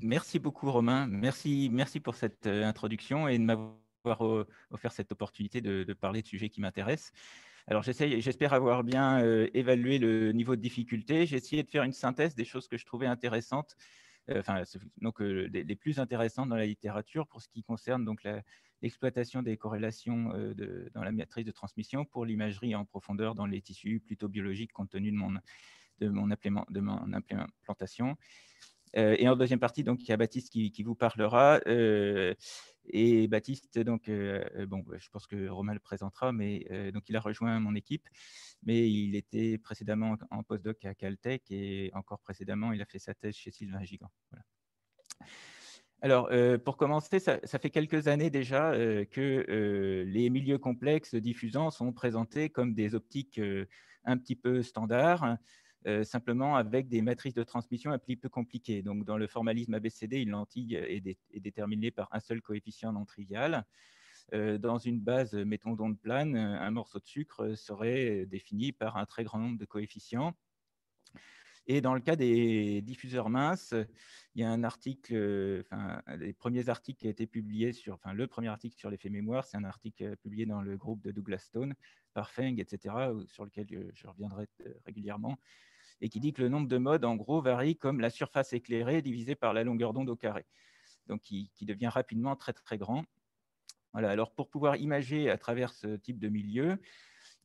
Merci beaucoup, Romain. Merci pour cette introduction et de m'avoir offert cette opportunité de parler de sujets qui m'intéressent. Alors, j'espère avoir bien évalué le niveau de difficulté. J'ai essayé de faire une synthèse des choses que je trouvais intéressantes, les plus intéressantes dans la littérature pour ce qui concerne donc l'exploitation des corrélations dans la matrice de transmission pour l'imagerie en profondeur dans les tissus plutôt biologiques compte tenu de mon implémentation. Et en deuxième partie, donc, il y a Baptiste qui vous parlera. Et Baptiste, donc, je pense que Romain le présentera, mais donc, il a rejoint mon équipe, mais il était précédemment en postdoc à Caltech et encore précédemment, il a fait sa thèse chez Sylvain Gigant. Voilà. Alors, pour commencer, ça fait quelques années déjà que les milieux complexes diffusants sont présentés comme des optiques un petit peu standards, simplement avec des matrices de transmission un petit peu compliquées. Donc, dans le formalisme ABCD, une lentille est déterminée par un seul coefficient non trivial. Dans une base, mettons d'onde plane, un morceau de sucre serait défini par un très grand nombre de coefficients. Et dans le cas des diffuseurs minces, il y a un article, les premiers articles qui a été publié le premier article sur l'effet mémoire, c'est un article publié dans le groupe de Douglas Stone par Feng, etc., sur lequel je reviendrai régulièrement, et qui dit que le nombre de modes, en gros, varie comme la surface éclairée divisée par la longueur d'onde au carré, donc qui devient rapidement très, très grand. Voilà. Alors, pour pouvoir imager à travers ce type de milieu,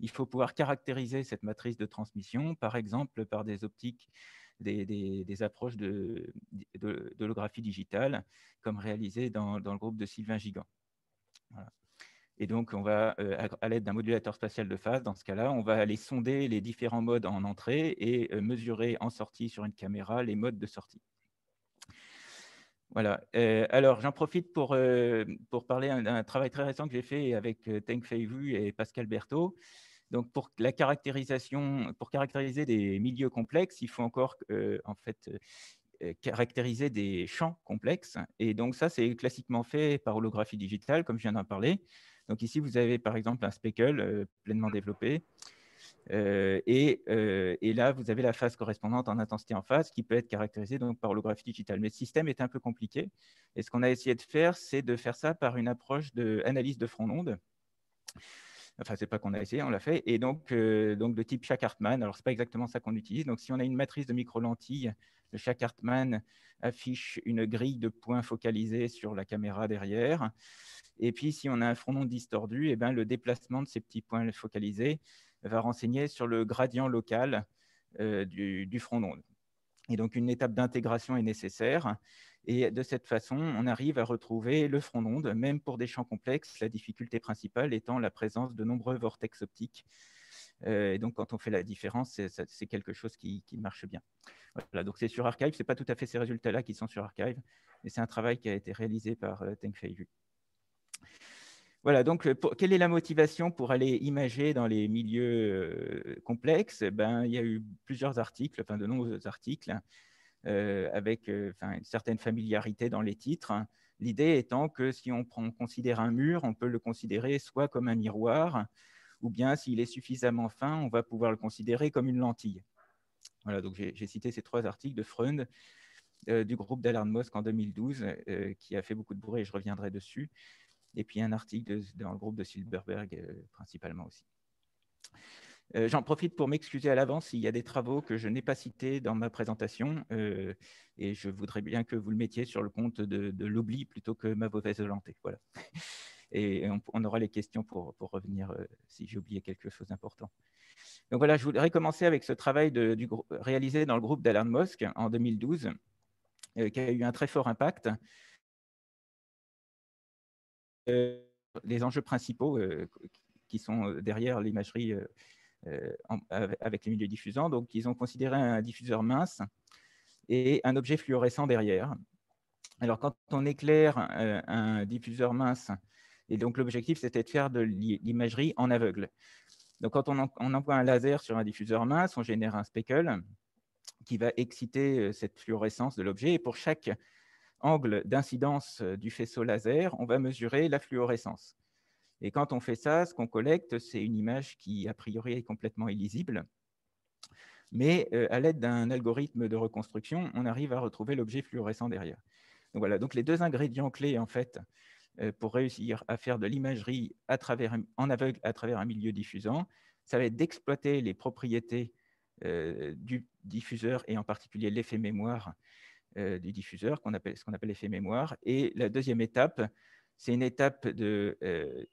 il faut pouvoir caractériser cette matrice de transmission, par exemple par des optiques, des approches d'holographie digitale, comme réalisées dans le groupe de Sylvain Gigant. Voilà. Et donc, on va, à l'aide d'un modulateur spatial de phase, dans ce cas-là, on va aller sonder les différents modes en entrée et mesurer en sortie sur une caméra les modes de sortie. Voilà. Alors, j'en profite pour parler d'un travail très récent que j'ai fait avec Teng-Fei Wu et Pascal Berthaud. Donc, pour caractériser des milieux complexes, il faut encore caractériser des champs complexes. Et donc, ça, c'est classiquement fait par holographie digitale, comme je viens d'en parler. Donc, ici, vous avez par exemple un speckle pleinement développé. Et là, vous avez la phase correspondante en intensité en phase qui peut être caractérisée donc, par holographie digitale. Mais le système est un peu compliqué. Et ce qu'on a essayé de faire, c'est de faire ça par une approche d'analyse de front d'onde. Enfin, c'est pas qu'on a essayé, on l'a fait. Et donc de type Shack-Hartmann. Alors, c'est pas exactement ça qu'on utilise. Donc, si on a une matrice de micro-lentilles, le Shack-Hartmann affiche une grille de points focalisés sur la caméra derrière. Et puis, si on a un front d'onde distordu, eh ben, le déplacement de ces petits points focalisés va renseigner sur le gradient local du front d'onde. Et donc, une étape d'intégration est nécessaire. Et de cette façon, on arrive à retrouver le front d'onde, même pour des champs complexes, la difficulté principale étant la présence de nombreux vortex optiques. Et donc, quand on fait la différence, c'est quelque chose qui marche bien. Voilà, donc c'est sur Archive. Ce n'est pas tout à fait ces résultats-là qui sont sur Archive, mais c'est un travail qui a été réalisé par Teng-Fei Wu. Voilà, donc quelle est la motivation pour aller imager dans les milieux complexes? Ben, il y a eu plusieurs articles, de nombreux articles, avec une certaine familiarité dans les titres. L'idée étant que si on considère un mur, on peut le considérer soit comme un miroir, ou bien s'il est suffisamment fin, on va pouvoir le considérer comme une lentille. Voilà, donc j'ai cité ces trois articles de Freund, du groupe d'Alan Mosk en 2012, qui a fait beaucoup de bruit et je reviendrai dessus. Et puis un article dans le groupe de Silberberg principalement aussi. J'en profite pour m'excuser à l'avance s'il y a des travaux que je n'ai pas cités dans ma présentation et je voudrais bien que vous le mettiez sur le compte de l'oubli plutôt que ma mauvaise volonté. Voilà. Et on aura les questions pour revenir si j'ai oublié quelque chose d'important. Donc voilà, je voudrais commencer avec ce travail réalisé dans le groupe d'Alan Mosk en 2012 qui a eu un très fort impact. Les enjeux principaux qui sont derrière l'imagerie avec les milieux diffusants. Donc, ils ont considéré un diffuseur mince et un objet fluorescent derrière. Alors, quand on éclaire un diffuseur mince, et donc l'objectif, c'était de faire de l'imagerie en aveugle. Donc, quand on envoie un laser sur un diffuseur mince, on génère un speckle qui va exciter cette fluorescence de l'objet. Et pour chaque angle d'incidence du faisceau laser, on va mesurer la fluorescence. Et quand on fait ça, ce qu'on collecte, c'est une image qui, a priori, est complètement illisible. Mais à l'aide d'un algorithme de reconstruction, on arrive à retrouver l'objet fluorescent derrière. Donc voilà, donc les deux ingrédients clés en fait pour réussir à faire de l'imagerie en aveugle à travers un milieu diffusant, ça va être d'exploiter les propriétés du diffuseur et en particulier l'effet mémoire du diffuseur, ce qu'on appelle l'effet mémoire. Et la deuxième étape, c'est une étape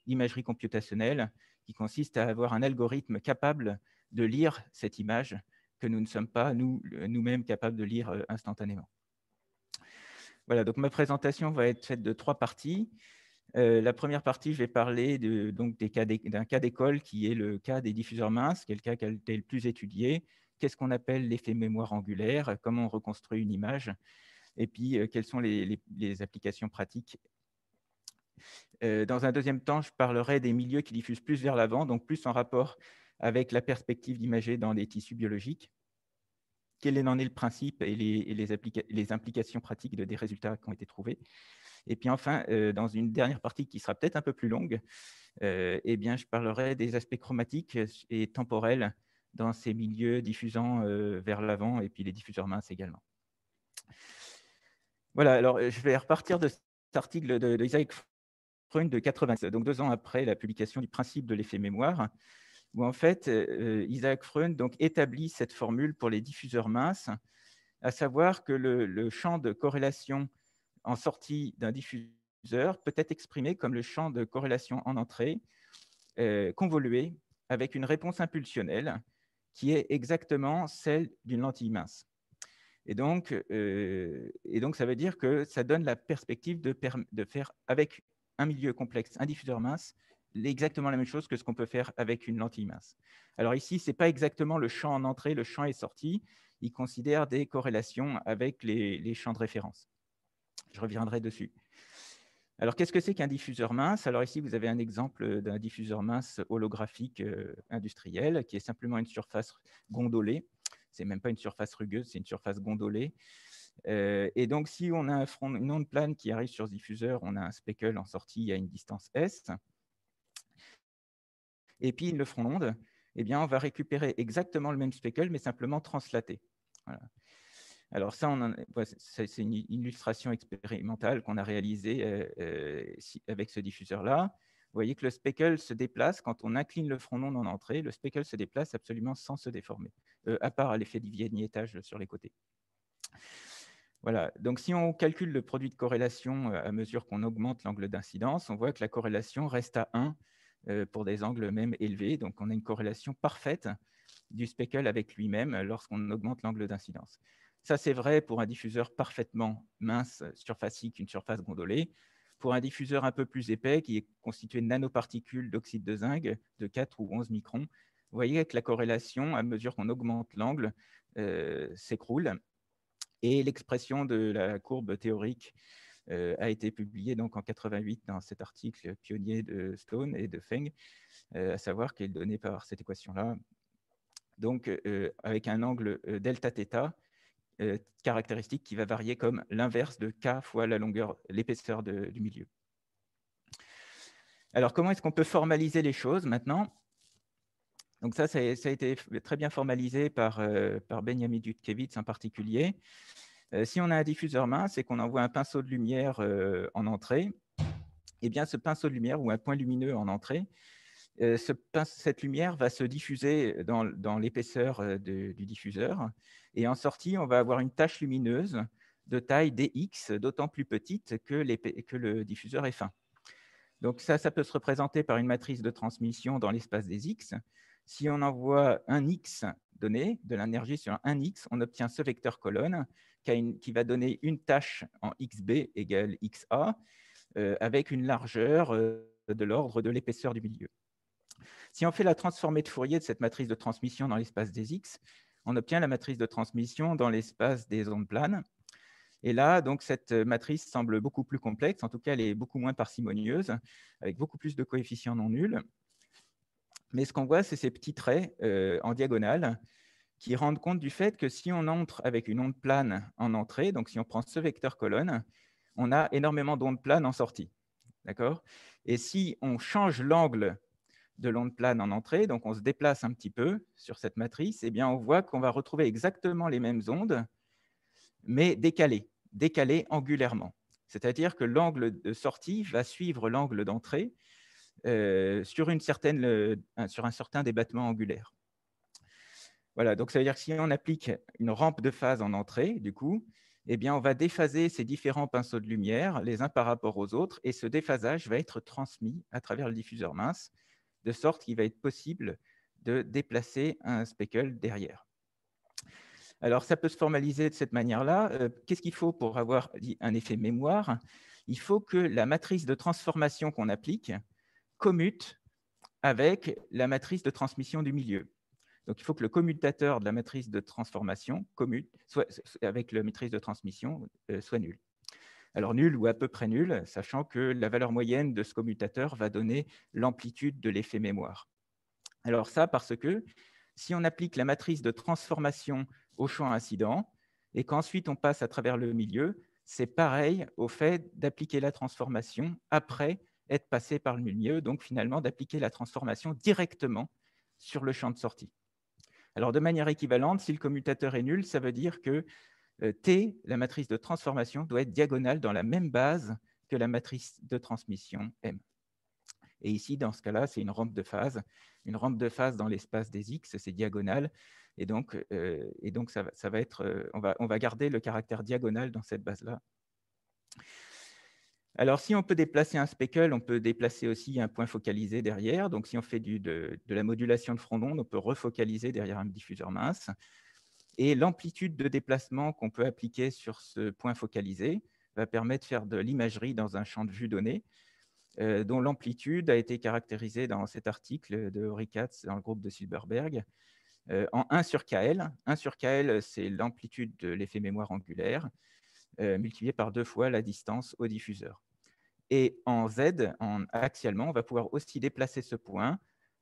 d'imagerie computationnelle qui consiste à avoir un algorithme capable de lire cette image que nous ne sommes pas nous-mêmes capables de lire instantanément. Voilà, donc ma présentation va être faite de 3 parties. La première partie, je vais parler d'un cas d'école qui est le cas des diffuseurs minces, qui est le cas qui a été le plus étudié. Qu'est-ce qu'on appelle l'effet mémoire angulaire? Comment on reconstruit une image? Et puis, quelles sont les applications pratiques? Dans un deuxième temps, je parlerai des milieux qui diffusent plus vers l'avant, donc plus en rapport avec la perspective d'imager dans les tissus biologiques. Quel en est le principe et les implications pratiques des résultats qui ont été trouvés? Et puis enfin, dans une dernière partie qui sera peut-être un peu plus longue, eh bien, je parlerai des aspects chromatiques et temporels dans ces milieux diffusant vers l'avant et puis les diffuseurs minces également. Voilà, alors je vais repartir de cet article d'Isaac Freund de 1987, donc 2 ans après la publication du principe de l'effet mémoire, où en fait, Isaac Freund donc, établit cette formule pour les diffuseurs minces, à savoir que le champ de corrélation en sortie d'un diffuseur peut être exprimé comme le champ de corrélation en entrée, convolué avec une réponse impulsionnelle qui est exactement celle d'une lentille mince. Et donc, ça veut dire que ça donne la perspective de faire avec un milieu complexe, un diffuseur mince, exactement la même chose que ce qu'on peut faire avec une lentille mince. Alors ici, ce n'est pas exactement le champ en entrée, le champ est sorti. Il considère des corrélations avec les champs de référence. Je reviendrai dessus. Alors, qu'est-ce que c'est qu'un diffuseur mince? Alors ici, vous avez un exemple d'un diffuseur mince holographique industriel qui est simplement une surface gondolée. Ce n'est même pas une surface rugueuse, c'est une surface gondolée. Et donc, si on a une onde plane qui arrive sur ce diffuseur, on a un speckle en sortie à une distance S. Et puis, le front d'onde, eh bien, on va récupérer exactement le même speckle, mais simplement translaté. Voilà. Alors ça, c'est une illustration expérimentale qu'on a réalisée avec ce diffuseur-là. Vous voyez que le speckle se déplace quand on incline le front d'onde en entrée. Le speckle se déplace absolument sans se déformer, à part à l'effet du vignettage sur les côtés. Voilà. Donc, si on calcule le produit de corrélation à mesure qu'on augmente l'angle d'incidence, on voit que la corrélation reste à 1 pour des angles même élevés. Donc, on a une corrélation parfaite du speckle avec lui-même lorsqu'on augmente l'angle d'incidence. Ça, c'est vrai pour un diffuseur parfaitement mince, surfacique, une surface gondolée. Pour un diffuseur un peu plus épais, qui est constitué de nanoparticules d'oxyde de zinc de 4 ou 11 microns, vous voyez que la corrélation, à mesure qu'on augmente l'angle, s'écroule. Et l'expression de la courbe théorique a été publiée donc en 88 dans cet article pionnier de Stone et de Feng, à savoir qu'elle est donnée par cette équation-là, donc avec un angle delta θ caractéristique qui va varier comme l'inverse de k fois l'épaisseur du milieu. Alors, comment est-ce qu'on peut formaliser les choses maintenant? Donc ça a été très bien formalisé par Benjamin Dudkiewicz en particulier. Si on a un diffuseur mince et qu'on envoie un pinceau de lumière en entrée, eh bien, ce pinceau de lumière ou un point lumineux en entrée, cette lumière va se diffuser dans l'épaisseur du diffuseur. Et en sortie, on va avoir une tache lumineuse de taille dx, d'autant plus petite que le diffuseur est fin. Donc ça peut se représenter par une matrice de transmission dans l'espace des x. Si on envoie un x donné, de l'énergie sur un x, on obtient ce vecteur colonne qui va donner une tâche en xb égale xa, avec une largeur de l'ordre de l'épaisseur du milieu. Si on fait la transformée de Fourier de cette matrice de transmission dans l'espace des x, on obtient la matrice de transmission dans l'espace des ondes planes. Et là, donc, cette matrice semble beaucoup plus complexe. En tout cas, elle est beaucoup moins parcimonieuse, avec beaucoup plus de coefficients non nuls. Mais ce qu'on voit, c'est ces petits traits en diagonale qui rendent compte du fait que si on entre avec une onde plane en entrée, donc si on prend ce vecteur colonne, on a énormément d'ondes planes en sortie. D'accord ? Et si on change l'angle de l'onde plane en entrée, donc on se déplace un petit peu sur cette matrice, eh bien on voit qu'on va retrouver exactement les mêmes ondes, mais décalées angulairement. C'est-à-dire que l'angle de sortie va suivre l'angle d'entrée sur un certain débattement angulaire. Voilà, donc ça veut dire que si on applique une rampe de phase en entrée, du coup, eh bien, on va déphaser ces différents pinceaux de lumière les uns par rapport aux autres, et ce déphasage va être transmis à travers le diffuseur mince, de sorte qu'il va être possible de déplacer un speckle derrière. Alors, ça peut se formaliser de cette manière-là. Qu'est-ce qu'il faut pour avoir un effet mémoire? Il faut que la matrice de transformation qu'on applique commute avec la matrice de transmission du milieu. Donc, il faut que le commutateur de la matrice de transformation commute avec la matrice de transmission soit nul. Alors, nul ou à peu près nul, sachant que la valeur moyenne de ce commutateur va donner l'amplitude de l'effet mémoire. Alors ça, parce que si on applique la matrice de transformation au champ incident et qu'ensuite on passe à travers le milieu, c'est pareil au fait d'appliquer la transformation après être passé par le milieu, donc finalement d'appliquer la transformation directement sur le champ de sortie. Alors de manière équivalente, si le commutateur est nul, ça veut dire que T, la matrice de transformation, doit être diagonale dans la même base que la matrice de transmission M. Et ici, dans ce cas-là, c'est une rampe de phase. Une rampe de phase dans l'espace des X, c'est diagonal. Et donc ça va être, on va garder le caractère diagonal dans cette base-là. Alors, si on peut déplacer un speckle, on peut déplacer aussi un point focalisé derrière. Donc, si on fait de la modulation de front d'onde, on peut refocaliser derrière un diffuseur mince. Et l'amplitude de déplacement qu'on peut appliquer sur ce point focalisé va permettre de faire de l'imagerie dans un champ de vue donné, dont l'amplitude a été caractérisée dans cet article de Henri Katz dans le groupe de Silberberg en 1 sur KL. 1 sur KL, c'est l'amplitude de l'effet mémoire angulaire, multiplié par 2 fois la distance au diffuseur. Et en Z, axialement, on va pouvoir aussi déplacer ce point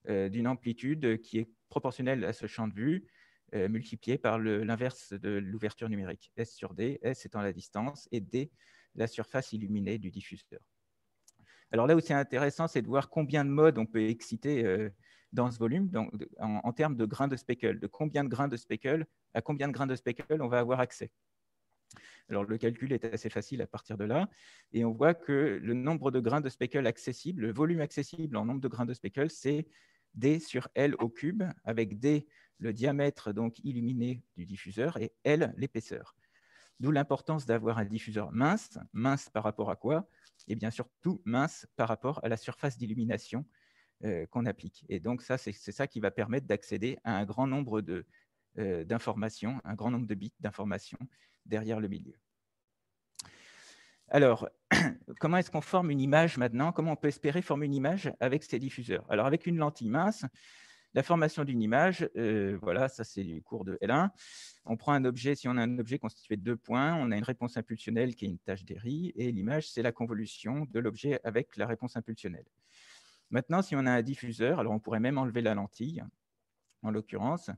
d'une amplitude qui est proportionnelle à ce champ de vue, multiplié par l'inverse de l'ouverture numérique, S sur D, S étant la distance et D, la surface illuminée du diffuseur. Alors là où c'est intéressant, c'est de voir combien de modes on peut exciter dans ce volume en termes de grains de speckle, de combien de grains de speckle, à combien de grains de speckle on va avoir accès. Alors, le calcul est assez facile à partir de là. Et on voit que le nombre de grains de speckle accessibles, le volume accessible en nombre de grains de speckle, c'est D sur L au cube, avec D, le diamètre donc illuminé du diffuseur, et L, l'épaisseur. D'où l'importance d'avoir un diffuseur mince. Mince par rapport à quoi? Et bien surtout mince par rapport à la surface d'illumination qu'on applique. Et donc, ça, c'est ça qui va permettre d'accéder à un grand nombre d'informations, un grand nombre de bits d'informations derrière le milieu. Alors, comment est-ce qu'on forme une image maintenant? Comment on peut espérer former une image avec ces diffuseurs? Alors, avec une lentille mince, la formation d'une image, voilà, ça c'est du cours de L1. On prend un objet, si on a un objet constitué de 2 points, on a une réponse impulsionnelle qui est une tâche d'Airy, et l'image, c'est la convolution de l'objet avec la réponse impulsionnelle. Maintenant, si on a un diffuseur, alors on pourrait même enlever la lentille, en l'occurrence.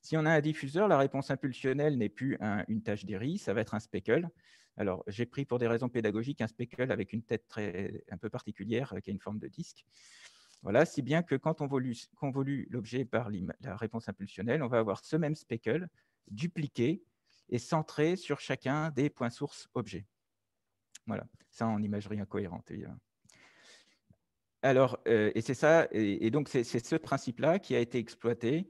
Si on a un diffuseur, la réponse impulsionnelle n'est plus une tâche d'Airy, ça va être un speckle. Alors, j'ai pris pour des raisons pédagogiques un speckle avec une tête un peu particulière qui a une forme de disque. Voilà, si bien que quand on convolue l'objet par la réponse impulsionnelle, on va avoir ce même speckle dupliqué et centré sur chacun des points sources objets. Voilà, ça en imagerie incohérente, évidemment. Alors, et c'est ça, et donc c'est ce principe-là qui a été exploité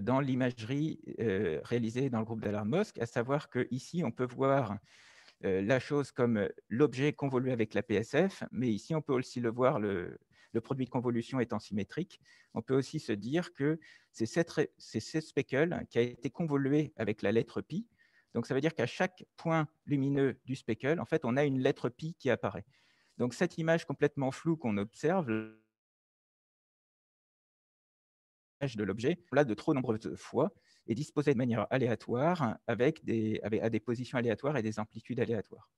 dans l'imagerie réalisée dans le groupe d'Alan Mosk, à savoir qu'ici, on peut voir la chose comme l'objet convolué avec la PSF, mais ici, on peut aussi le voir, le produit de convolution étant symétrique. On peut aussi se dire que c'est ce speckle qui a été convolué avec la lettre pi. Donc, ça veut dire qu'à chaque point lumineux du speckle, en fait, on a une lettre pi qui apparaît. Donc, cette image complètement floue qu'on observe, de l'objet, là, de trop nombreuses fois, est disposée de manière aléatoire à des positions aléatoires et des amplitudes aléatoires.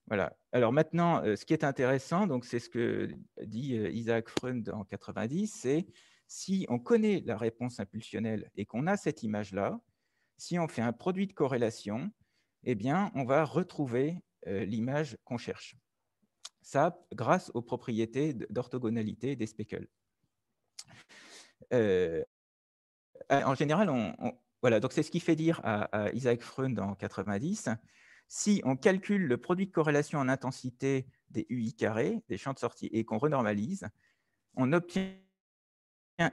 Voilà. Alors maintenant, ce qui est intéressant, donc c'est ce que dit Isaac Freund en 90, c'est si on connaît la réponse impulsionnelle et qu'on a cette image-là, si on fait un produit de corrélation, eh bien, on va retrouver l'image qu'on cherche. Ça, grâce aux propriétés d'orthogonalité des speckles. En général, voilà, donc c'est ce qui fait dire à Isaac Freund en 90, Si on calcule le produit de corrélation en intensité des UI carrés, des champs de sortie, et qu'on renormalise, on obtient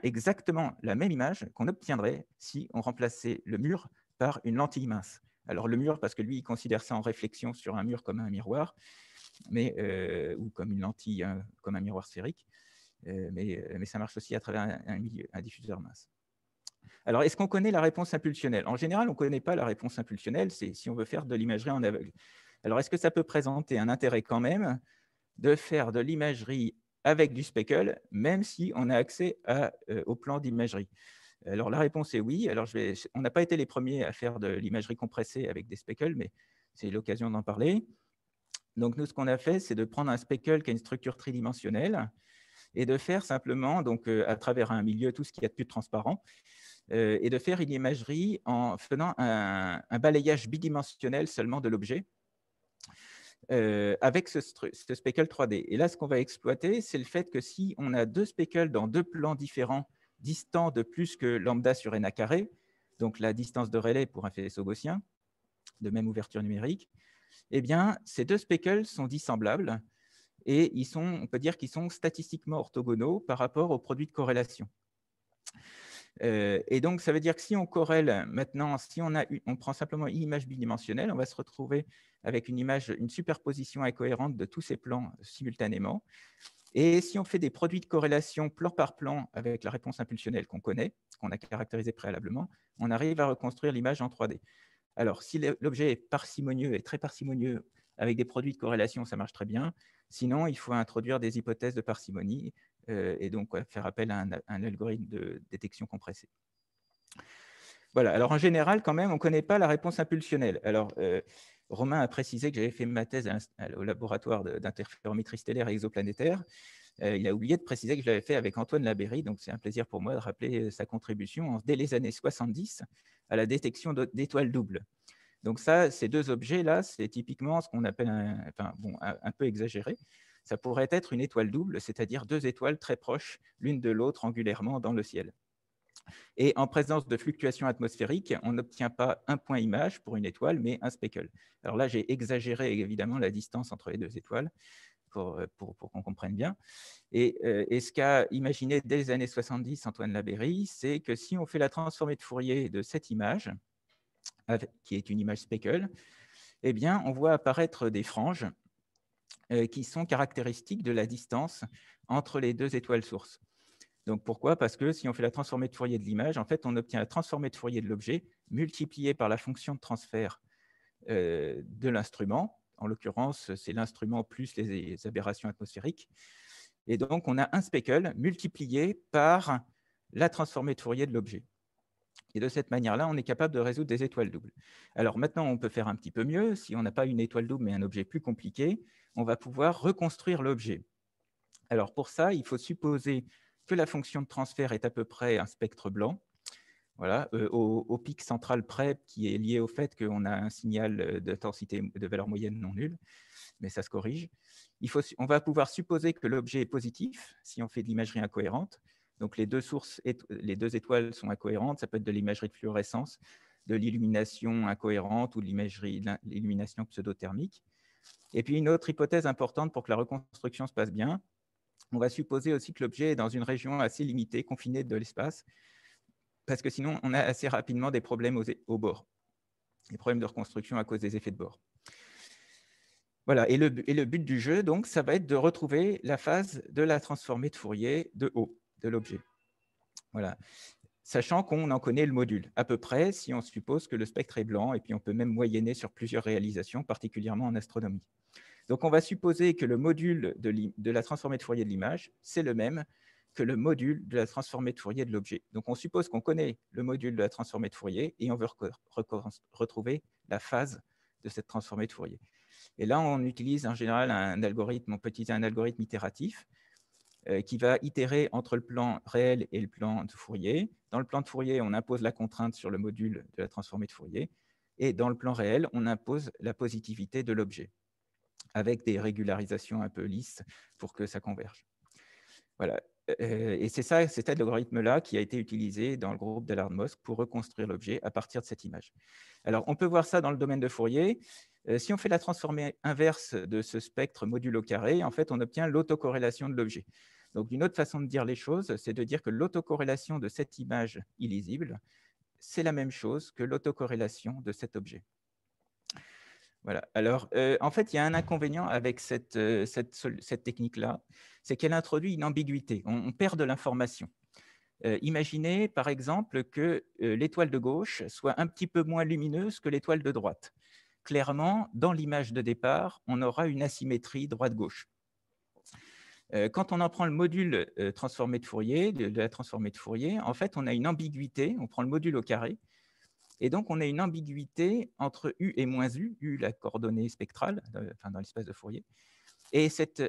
exactement la même image qu'on obtiendrait si on remplaçait le mur par une lentille mince. Alors le mur, parce que lui, il considère ça en réflexion sur un mur comme un miroir, ou comme une lentille, comme un miroir sphérique, mais ça marche aussi à travers un diffuseur mince. Alors, est-ce qu'on connaît la réponse impulsionnelle? En général, on ne connaît pas la réponse impulsionnelle, c'est si on veut faire de l'imagerie en aveugle. Alors, est-ce que ça peut présenter un intérêt quand même de faire de l'imagerie avec du speckle, même si on a accès au plan d'imagerie? Alors, la réponse est oui. Alors, on n'a pas été les premiers à faire de l'imagerie compressée avec des speckles, mais c'est l'occasion d'en parler. Donc, nous, ce qu'on a fait, c'est de prendre un speckle qui a une structure tridimensionnelle et de faire simplement, donc, à travers un milieu, tout ce qu'il y a de plus transparent, et de faire une imagerie en faisant un balayage bidimensionnel seulement de l'objet avec ce speckle 3D. Et là, ce qu'on va exploiter, c'est le fait que si on a deux speckles dans deux plans différents, distants de plus que lambda sur NA carré, donc la distance de Rayleigh pour un faisceau gaussien, de même ouverture numérique, eh bien, ces deux speckles sont dissemblables et on peut dire qu'ils sont statistiquement orthogonaux par rapport au produit de corrélation. Et donc, ça veut dire que si on corrèle maintenant, si on prend simplement une image bidimensionnelle, on va se retrouver avec une superposition incohérente de tous ces plans simultanément. Et si on fait des produits de corrélation plan par plan avec la réponse impulsionnelle qu'on connaît, qu'on a caractérisée préalablement, on arrive à reconstruire l'image en 3D. Alors, si l'objet est parcimonieux, est très parcimonieux, avec des produits de corrélation, ça marche très bien. Sinon, il faut introduire des hypothèses de parcimonie et donc faire appel à un algorithme de détection compressée. Voilà. Alors, en général, quand même, on ne connaît pas la réponse impulsionnelle. Alors, Romain a précisé que j'avais fait ma thèse au laboratoire d'interférométrie stellaire et exoplanétaire. Il a oublié de préciser que je l'avais fait avec Antoine Labeyrie, donc c'est un plaisir pour moi de rappeler sa contribution dès les années 70 à la détection d'étoiles doubles. Donc ça, ces deux objets-là, c'est typiquement ce qu'on appelle un peu exagéré. Ça pourrait être une étoile double, c'est-à-dire deux étoiles très proches l'une de l'autre angulairement dans le ciel. Et en présence de fluctuations atmosphériques, on n'obtient pas un point image pour une étoile, mais un speckle. Alors là, j'ai exagéré évidemment la distance entre les deux étoiles pour qu'on comprenne bien. Et ce qu'a imaginé dès les années 70 Antoine Labeyrie, c'est que si on fait la transformée de Fourier de cette image, qui est une image speckle, eh bien, on voit apparaître des franges qui sont caractéristiques de la distance entre les deux étoiles sources. Donc pourquoi? Parce que si on fait la transformée de Fourier de l'image, en fait, on obtient la transformée de Fourier de l'objet multipliée par la fonction de transfert de l'instrument. En l'occurrence, c'est l'instrument plus les aberrations atmosphériques. Et donc, on a un speckle multiplié par la transformée de Fourier de l'objet. Et de cette manière-là, on est capable de résoudre des étoiles doubles. Alors maintenant, on peut faire un petit peu mieux. Si on n'a pas une étoile double, mais un objet plus compliqué, on va pouvoir reconstruire l'objet. Alors pour ça, il faut supposer que la fonction de transfert est à peu près un spectre blanc, voilà, au pic central près, qui est lié au fait qu'on a un signal d'intensité de valeur moyenne non nulle, mais ça se corrige. On va pouvoir supposer que l'objet est positif si on fait de l'imagerie incohérente. Donc les les deux étoiles sont incohérentes. Ça peut être de l'imagerie de fluorescence, de l'illumination incohérente ou de l'illumination pseudo-thermique. Et puis une autre hypothèse importante pour que la reconstruction se passe bien, on va supposer aussi que l'objet est dans une région assez limitée, confinée de l'espace, parce que sinon on a assez rapidement des problèmes au bord, des problèmes de reconstruction à cause des effets de bord. Voilà, et le but du jeu, donc, ça va être de retrouver la phase de la transformée de Fourier de haut de l'objet. Voilà, sachant qu'on en connaît le module, à peu près, si on suppose que le spectre est blanc, et puis on peut même moyenner sur plusieurs réalisations, particulièrement en astronomie. Donc, on va supposer que le module de la transformée de Fourier de l'image, c'est le même que le module de la transformée de Fourier de l'objet. Donc, on suppose qu'on connaît le module de la transformée de Fourier, et on veut retrouver la phase de cette transformée de Fourier. Et là, on utilise en général on peut utiliser un algorithme itératif qui va itérer entre le plan réel et le plan de Fourier. Dans le plan de Fourier, on impose la contrainte sur le module de la transformée de Fourier. Et dans le plan réel, on impose la positivité de l'objet, avec des régularisations un peu lisses pour que ça converge. Voilà. Et c'est ça, c'est cet algorithme-là qui a été utilisé dans le groupe d'Alan-Mosk pour reconstruire l'objet à partir de cette image. Alors, on peut voir ça dans le domaine de Fourier. Si on fait la transformée inverse de ce spectre modulo carré, en fait, on obtient l'autocorrélation de l'objet. Donc, une autre façon de dire les choses, c'est de dire que l'autocorrélation de cette image illisible, c'est la même chose que l'autocorrélation de cet objet. Voilà. Alors, en fait, il y a un inconvénient avec cette technique-là, c'est qu'elle introduit une ambiguïté. On perd de l'information. Imaginez, par exemple, que l'étoile de gauche soit un petit peu moins lumineuse que l'étoile de droite. Clairement, dans l'image de départ, on aura une asymétrie droite-gauche. Quand on en prend le module transformé de Fourier, de la transformée de Fourier, en fait, on a une ambiguïté. On prend le module au carré. Et donc, on a une ambiguïté entre U et moins U, la coordonnée spectrale, dans l'espace de Fourier. Et cette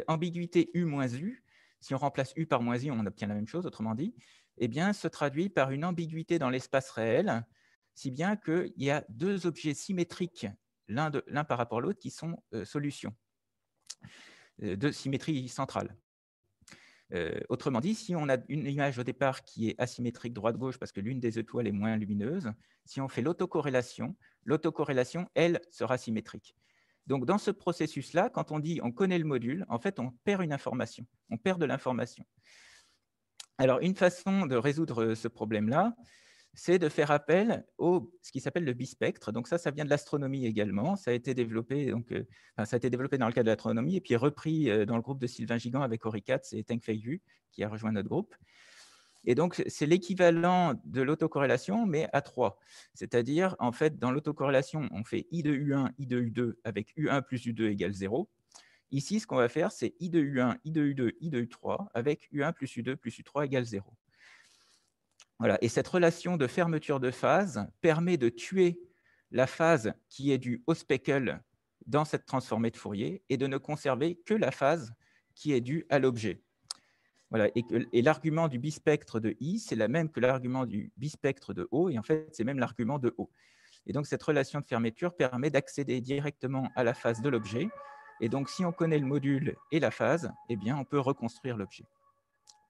ambiguïté U moins U, si on remplace U par moins U, on obtient la même chose, autrement dit, eh bien, se traduit par une ambiguïté dans l'espace réel, si bien qu'il y a deux objets symétriques l'un par rapport à l'autre qui sont solutions de symétrie centrale. Autrement dit, si on a une image au départ qui est asymétrique droite-gauche parce que l'une des étoiles est moins lumineuse, si on fait l'autocorrélation, elle, sera symétrique. Donc, dans ce processus-là, quand on dit on connaît le module, en fait, on perd une information, on perd de l'information. Alors, une façon de résoudre ce problème-là, c'est de faire appel au ce qui s'appelle le bispectre. Donc ça vient de l'astronomie également. Ça a été développé, ça a été développé dans le cadre de l'astronomie et puis repris dans le groupe de Sylvain Gigant avec Henri Katz et Teng Fei Yu, qui a rejoint notre groupe. Et donc, c'est l'équivalent de l'autocorrélation, mais à 3. C'est-à-dire, en fait, dans l'autocorrélation, on fait I de U1, I de U2 avec U1 plus U2 égale 0. Ici, ce qu'on va faire, c'est I de U1, I de U2, I de U3 avec U1 plus U2 plus U3 égale 0. Voilà. Et cette relation de fermeture de phase permet de tuer la phase qui est due au speckle dans cette transformée de Fourier et de ne conserver que la phase qui est due à l'objet. Voilà. Et l'argument du bispectre de I, c'est la même que l'argument du bispectre de O, et en fait, c'est même l'argument de O. Et donc, cette relation de fermeture permet d'accéder directement à la phase de l'objet. Et donc, si on connaît le module et la phase, eh bien, on peut reconstruire l'objet.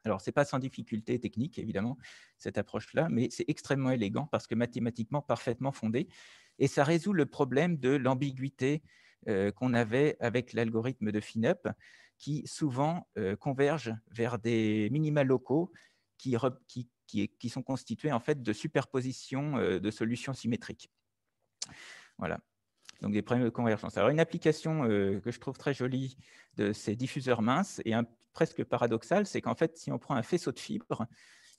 Alors, ce n'est pas sans difficulté technique, évidemment, cette approche-là, mais c'est extrêmement élégant parce que mathématiquement parfaitement fondé. Et ça résout le problème de l'ambiguïté qu'on avait avec l'algorithme de FinUp, qui souvent converge vers des minima locaux qui sont constitués en fait de superpositions de solutions symétriques. Voilà. Donc des problèmes de convergence. Alors une application que je trouve très jolie de ces diffuseurs minces et presque paradoxale, c'est qu'en fait, si on prend un faisceau de fibres,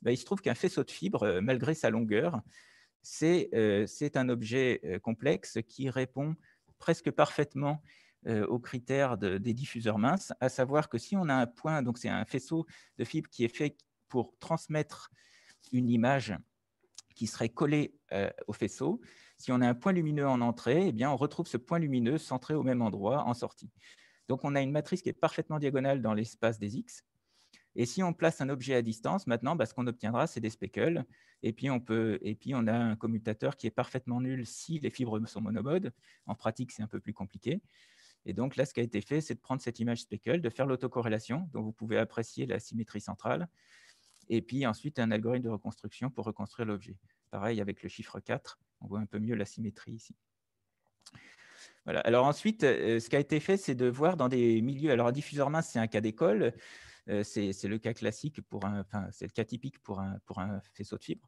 il se trouve qu'un faisceau de fibres, malgré sa longueur, c'est un objet complexe qui répond presque parfaitement aux critères des diffuseurs minces, à savoir que si on a un point, donc c'est un faisceau de fibres qui est fait pour transmettre une image qui serait collée au faisceau. Si on a un point lumineux en entrée, eh bien, on retrouve ce point lumineux centré au même endroit en sortie. Donc, on a une matrice qui est parfaitement diagonale dans l'espace des X. Et si on place un objet à distance, maintenant, ce qu'on obtiendra, c'est des speckles. Et puis, on a un commutateur qui est parfaitement nul si les fibres sont monomodes. En pratique, c'est un peu plus compliqué. Et donc, là, ce qui a été fait, c'est de prendre cette image speckle, de faire l'autocorrélation, dont vous pouvez apprécier la symétrie centrale, et puis ensuite un algorithme de reconstruction pour reconstruire l'objet. Pareil avec le chiffre 4, on voit un peu mieux la symétrie ici. Voilà. Alors ensuite, ce qui a été fait, c'est de voir dans des milieux. Alors un diffuseur mince, c'est un cas d'école. C'est le cas classique c'est le cas typique pour un faisceau de fibres.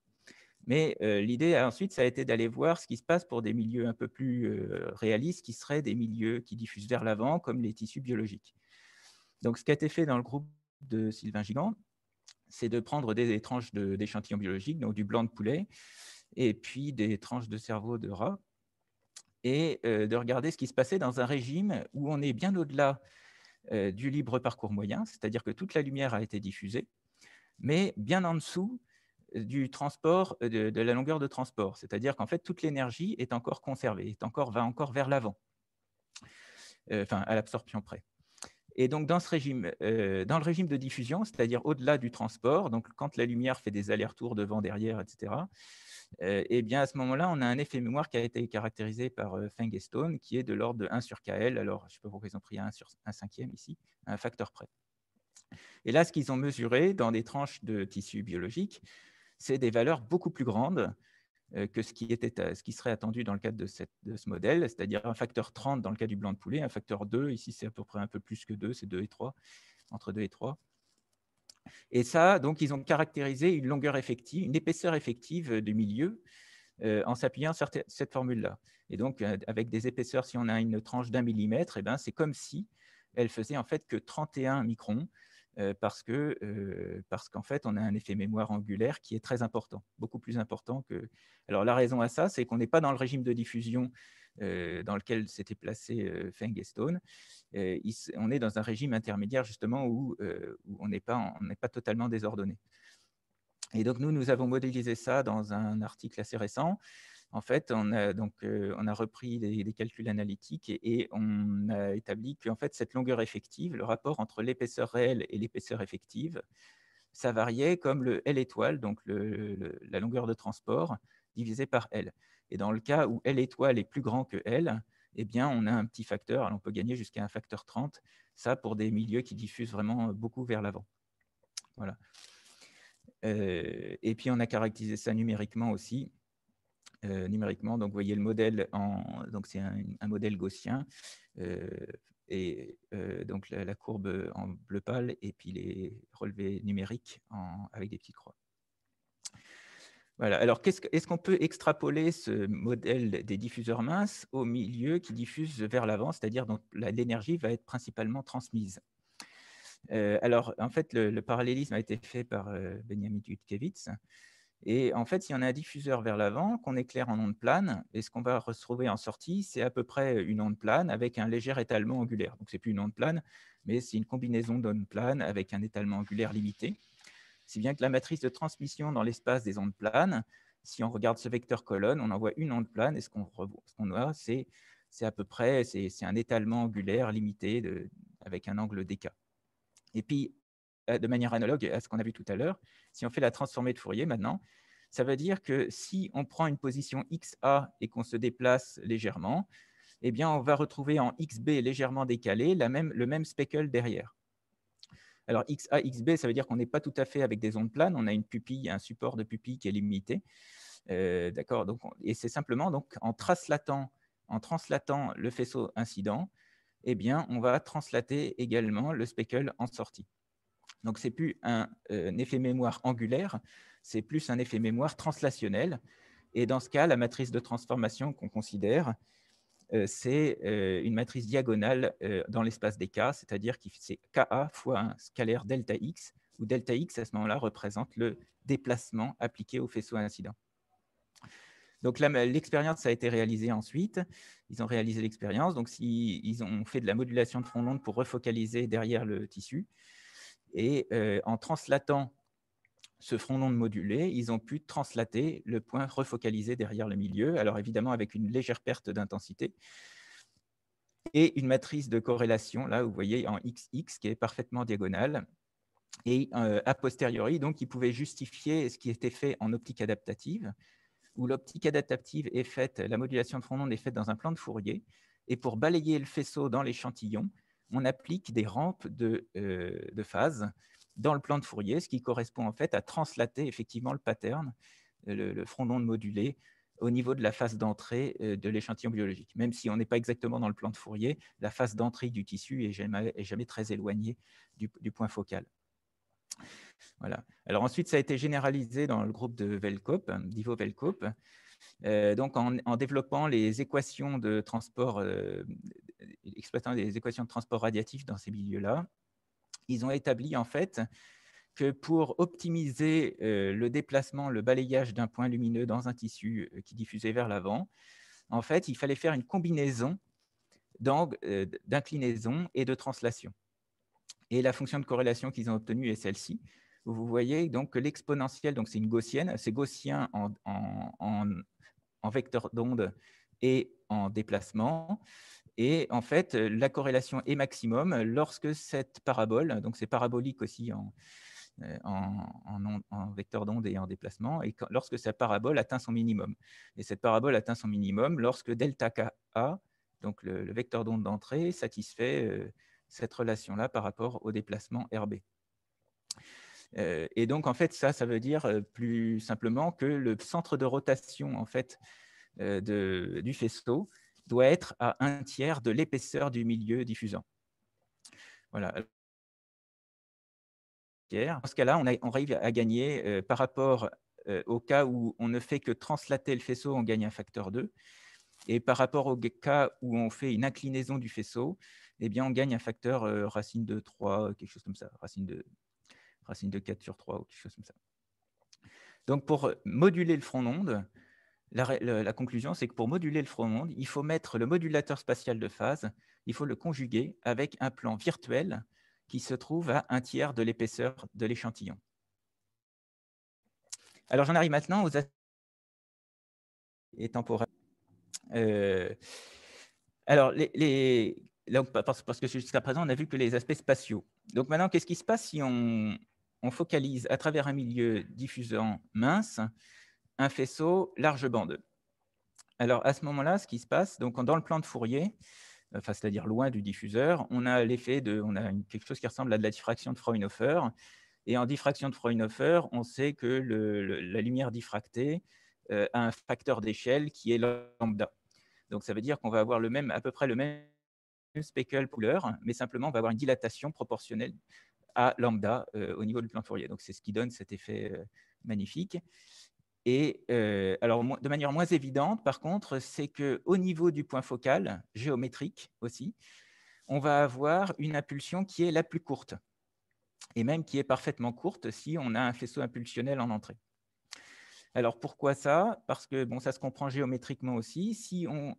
Mais l'idée ensuite, ça a été d'aller voir ce qui se passe pour des milieux un peu plus réalistes, qui seraient des milieux qui diffusent vers l'avant, comme les tissus biologiques. Donc ce qui a été fait dans le groupe de Sylvain Gigant, c'est de prendre des tranches d'échantillons biologiques, donc du blanc de poulet, et puis des tranches de cerveau de rat, et de regarder ce qui se passait dans un régime où on est bien au-delà du libre parcours moyen, c'est-à-dire que toute la lumière a été diffusée, mais bien en dessous du transport, de la longueur de transport, c'est-à-dire qu'en fait, toute l'énergie est encore conservée, va encore vers l'avant, à l'absorption près. Et donc, dans le régime de diffusion, c'est-à-dire au-delà du transport, donc quand la lumière fait des allers-retours devant, derrière, etc., eh bien, à ce moment-là, on a un effet mémoire qui a été caractérisé par Feng et Stone, qui est de l'ordre de 1 sur KL. Alors, je ne sais pas pourquoi ils ont pris 1 sur 1 cinquième ici, un facteur près. Et là, ce qu'ils ont mesuré dans des tranches de tissu biologique, c'est des valeurs beaucoup plus grandes que ce qui serait attendu dans le cadre de ce modèle, c'est-à-dire un facteur 30 dans le cas du blanc de poulet, un facteur 2, ici c'est à peu près un peu plus que 2, c'est 2 et 3, entre 2 et 3. Et ça, donc ils ont caractérisé une longueur effective, une épaisseur effective du milieu en s'appuyant sur cette formule-là. Et donc, avec des épaisseurs, si on a une tranche d'1 millimètre, eh ben, c'est comme si elle faisait en fait que 31 microns, parce qu'en fait, on a un effet mémoire angulaire qui est très important, beaucoup plus important que… Alors, la raison à ça, c'est qu'on n'est pas dans le régime de diffusion dans lequel s'était placé Feng et Stone. On est dans un régime intermédiaire, justement, où on n'est pas totalement désordonné. Et donc, nous avons modélisé ça dans un article assez récent. En fait, on a repris des calculs analytiques et on a établi qu'en fait, cette longueur effective, le rapport entre l'épaisseur réelle et l'épaisseur effective, ça variait comme le L étoile, donc la longueur de transport, divisé par L. Et dans le cas où L étoile est plus grand que L, eh bien, on a un petit facteur, alors on peut gagner jusqu'à un facteur 30, ça pour des milieux qui diffusent vraiment beaucoup vers l'avant. Voilà. Et puis, on a caractérisé ça numériquement aussi. Numériquement, donc vous voyez le modèle, donc c'est un modèle gaussien, et donc la courbe en bleu pâle, et puis les relevés numériques avec des petites croix. Voilà. Alors, est-ce qu'on peut extrapoler ce modèle des diffuseurs minces au milieu qui diffuse vers l'avant, c'est-à-dire dont l'énergie va être principalement transmise? Alors, en fait, le parallélisme a été fait par Benjamin Jutkewitz. Et en fait, si on a un diffuseur vers l'avant, qu'on éclaire en onde plane, et ce qu'on va retrouver en sortie, c'est à peu près une onde plane avec un léger étalement angulaire. Donc, ce n'est plus une onde plane, mais c'est une combinaison d'ondes planes avec un étalement angulaire limité. Si bien que la matrice de transmission dans l'espace des ondes planes, si on regarde ce vecteur colonne, on en voit une onde plane, et ce qu'on voit, c'est à peu près un étalement angulaire limité avec un angle d'k. Et puis, de manière analogue à ce qu'on a vu tout à l'heure, si on fait la transformée de Fourier maintenant, ça veut dire que si on prend une position xa et qu'on se déplace légèrement, eh bien, on va retrouver en xb légèrement décalé le même speckle derrière. Alors, xa, xb, ça veut dire qu'on n'est pas tout à fait avec des ondes planes, on a une pupille, un support de pupille qui est limité. D'accord. Et c'est simplement donc, en translatant le faisceau incident, eh bien, on va translater également le speckle en sortie. Donc, ce n'est plus un effet mémoire angulaire, c'est plus un effet mémoire translationnel. Et dans ce cas, la matrice de transformation qu'on considère, c'est une matrice diagonale dans l'espace des K, c'est-à-dire que c'est Ka fois un scalaire delta X, où delta X, à ce moment-là, représente le déplacement appliqué au faisceau incident. Donc, l'expérience a été réalisée ensuite. Ils ont réalisé l'expérience. Donc, ils ont fait de la modulation de front d'onde pour refocaliser derrière le tissu. Et en translatant ce front d'onde modulé, ils ont pu translater le point refocalisé derrière le milieu, alors évidemment avec une légère perte d'intensité, et une matrice de corrélation, là vous voyez en XX, qui est parfaitement diagonale, et a posteriori, donc, ils pouvaient justifier ce qui était fait en optique adaptative, où l'optique adaptative est faite, la modulation de front d'onde est faite dans un plan de Fourier, et pour balayer le faisceau dans l'échantillon, on applique des rampes de phase dans le plan de Fourier, ce qui correspond en fait à translater effectivement le pattern, le front d'onde modulé, au niveau de la phase d'entrée de l'échantillon biologique. Même si on n'est pas exactement dans le plan de Fourier, la phase d'entrée du tissu est jamais très éloignée du point focal. Voilà. Alors ensuite, ça a été généralisé dans le groupe de Velkop, d'Ivo Velkop, donc en développant les équations de transport, exploitant les équations de transport radiatif dans ces milieux-là. Ils ont établi en fait que pour optimiser le déplacement, le balayage d'un point lumineux dans un tissu qui diffusait vers l'avant, en fait, il fallait faire une combinaison d'inclinaison et de translation. Et la fonction de corrélation qu'ils ont obtenue est celle-ci. Vous voyez donc que l'exponentielle, donc c'est une gaussienne, c'est gaussien en vecteur d'onde et en déplacement. Et en fait, la corrélation est maximum lorsque cette parabole, donc c'est parabolique aussi en vecteur d'onde et en déplacement, et lorsque cette parabole atteint son minimum. Et cette parabole atteint son minimum lorsque delta Ka, donc le vecteur d'onde d'entrée, satisfait cette relation-là par rapport au déplacement RB. Et donc, en fait, ça veut dire plus simplement que le centre de rotation en fait, du faisceau doit être à 1/3 de l'épaisseur du milieu diffusant. Voilà. Dans ce cas-là, on arrive à gagner par rapport au cas où on ne fait que translater le faisceau, on gagne un facteur 2. Et par rapport au cas où on fait une inclinaison du faisceau, eh bien, on gagne un facteur racine de 3, quelque chose comme ça, racine de 4 sur 3 ou quelque chose comme ça. Donc, pour moduler le front d'onde, la conclusion, c'est que pour moduler le front d'onde, il faut mettre le modulateur spatial de phase, il faut le conjuguer avec un plan virtuel qui se trouve à 1/3 de l'épaisseur de l'échantillon. Alors, j'en arrive maintenant aux aspects temporels. Alors, parce que jusqu'à présent, on a vu que les aspects spatiaux. Donc maintenant, qu'est-ce qui se passe si on focalise à travers un milieu diffusant mince un faisceau large bande? Alors, à ce moment-là, ce qui se passe, donc dans le plan de Fourier, enfin, c'est-à-dire loin du diffuseur, on a quelque chose qui ressemble à de la diffraction de Fraunhofer. Et en diffraction de Fraunhofer, on sait que la lumière diffractée a un facteur d'échelle qui est lambda. Donc, ça veut dire qu'on va avoir à peu près le même speckle couleur, mais simplement, on va avoir une dilatation proportionnelle à lambda au niveau du plan de Fourier. Donc, c'est ce qui donne cet effet magnifique. Et alors, de manière moins évidente, par contre, c'est qu'au niveau du point focal, géométrique aussi, on va avoir une impulsion qui est la plus courte, et même qui est parfaitement courte si on a un faisceau impulsionnel en entrée. Alors, pourquoi ça? Parce que ça se comprend géométriquement aussi. Si on